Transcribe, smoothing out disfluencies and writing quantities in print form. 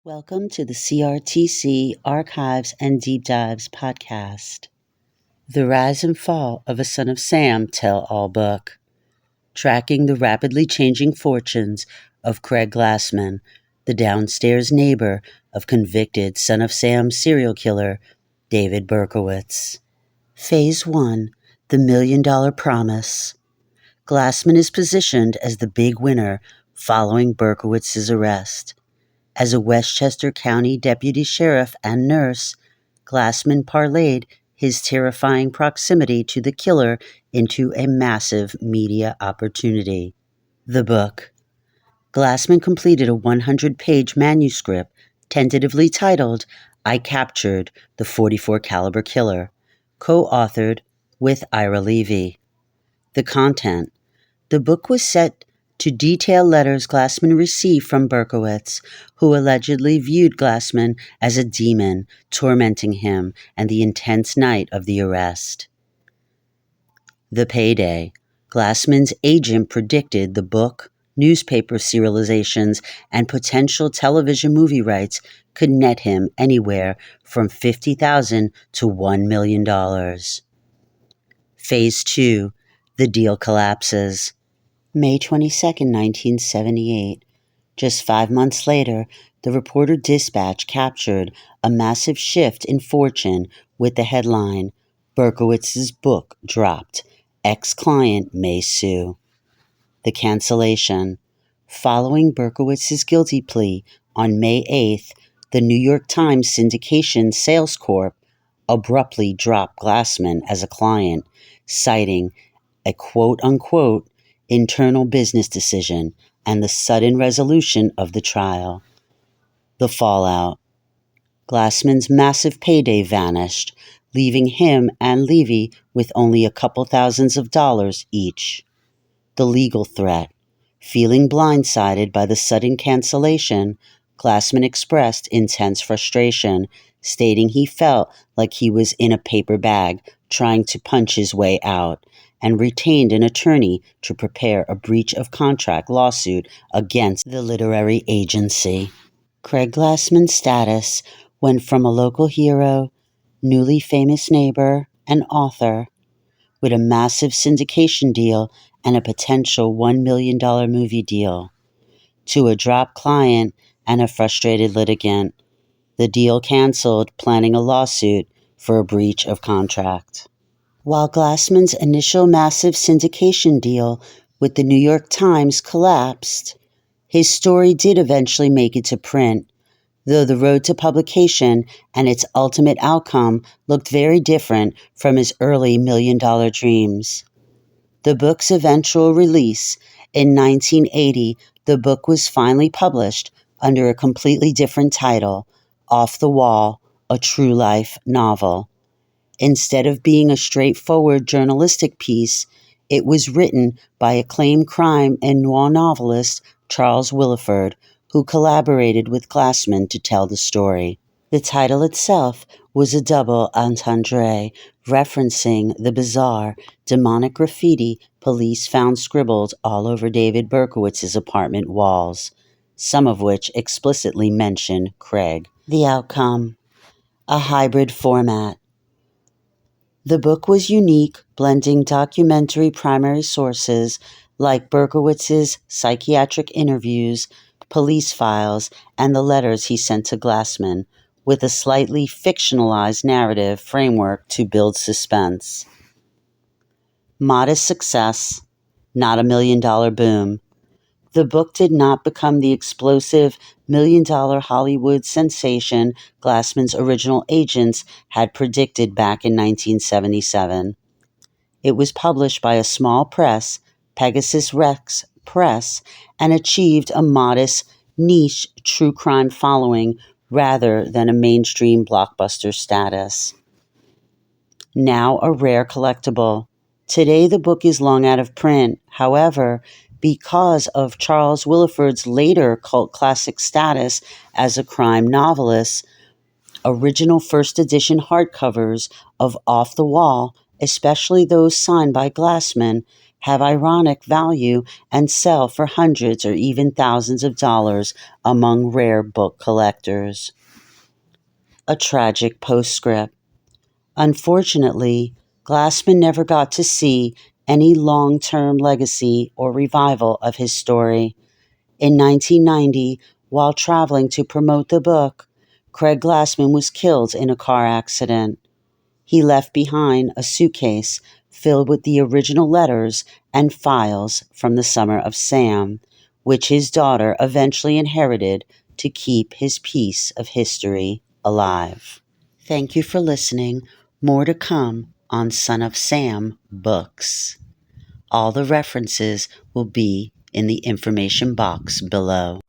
Welcome to the CRTC Archives and Deep Dives podcast. The Rise and Fall of a Son of Sam tell-all book, tracking the rapidly changing fortunes of Craig Glassman, the downstairs neighbor of convicted Son of Sam serial killer David Berkowitz. Phase 1, The $1 Million Promise. Glassman is positioned as the big winner following Berkowitz's arrest. As a Westchester County deputy sheriff and nurse, Glassman parlayed his terrifying proximity to the killer into a massive media opportunity. The book. Glassman completed a 100-page manuscript tentatively titled I Captured the .44 Caliber Killer, co-authored with Ira Levy. The content. The book was set to detail letters Glassman received from Berkowitz, who allegedly viewed Glassman as a demon tormenting him and the intense night of the arrest. The payday. Glassman's agent predicted the book, newspaper serializations, and potential television movie rights could net him anywhere from $50,000 to $1 million. Phase 2. The deal collapses. May 22, 1978. Just 5 months later, the Reporter-Dispatch captured a massive shift in fortune with the headline, Berkowitz's book dropped. Ex-client may sue. The cancellation. Following Berkowitz's guilty plea on May 8th, the New York Times syndication Sales Corp abruptly dropped Glassman as a client, citing a quote-unquote internal business decision and the sudden resolution of the trial. The fallout. Glassman's massive payday vanished, leaving him and Levy with only a couple thousands of dollars each. The legal threat. Feeling blindsided by the sudden cancellation, Glassman expressed intense frustration, stating he felt like he was in a paper bag trying to punch his way out, and retained an attorney to prepare a breach of contract lawsuit against the literary agency. Craig Glassman's status went from a local hero, newly famous neighbor, and author, with a massive syndication deal and a potential $1 million movie deal, to a dropped client and a frustrated litigant. The deal canceled, planning a lawsuit for a breach of contract. While Glassman's initial massive syndication deal with the New York Times collapsed, his story did eventually make it to print, though the road to publication and its ultimate outcome looked very different from his early $1 million dreams. The book's eventual release in 1980, the book was finally published under a completely different title, Off the Wall, a True Life Novel. Instead of being a straightforward journalistic piece, it was written by acclaimed crime and noir novelist Charles Willeford, who collaborated with Glassman to tell the story. The title itself was a double entendre, referencing the bizarre, demonic graffiti police found scribbled all over David Berkowitz's apartment walls, some of which explicitly mention Craig. The outcome: a hybrid format. The book was unique, blending documentary primary sources like Berkowitz's psychiatric interviews, police files, and the letters he sent to Glassman, with a slightly fictionalized narrative framework to build suspense. Modest success, not $1 million boom. The book did not become the explosive $1 million Hollywood sensation Glassman's original agents had predicted back in 1977. It was published by a small press, Pegasus Rex Press, and achieved a modest, niche true crime following rather than a mainstream blockbuster status. Now a rare collectible. Today the book is long out of print. However, because of Charles Willeford's later cult classic status as a crime novelist, original first edition hardcovers of Off the Wall, especially those signed by Glassman, have ironic value and sell for hundreds or even thousands of dollars among rare book collectors. A tragic postscript. Unfortunately, Glassman never got to see any long-term legacy or revival of his story. In 1990, while traveling to promote the book, Craig Glassman was killed in a car accident. He left behind a suitcase filled with the original letters and files from the Summer of Sam, which his daughter eventually inherited to keep his piece of history alive. Thank you for listening. More to come on Son of Sam books. All the references will be in the information box below.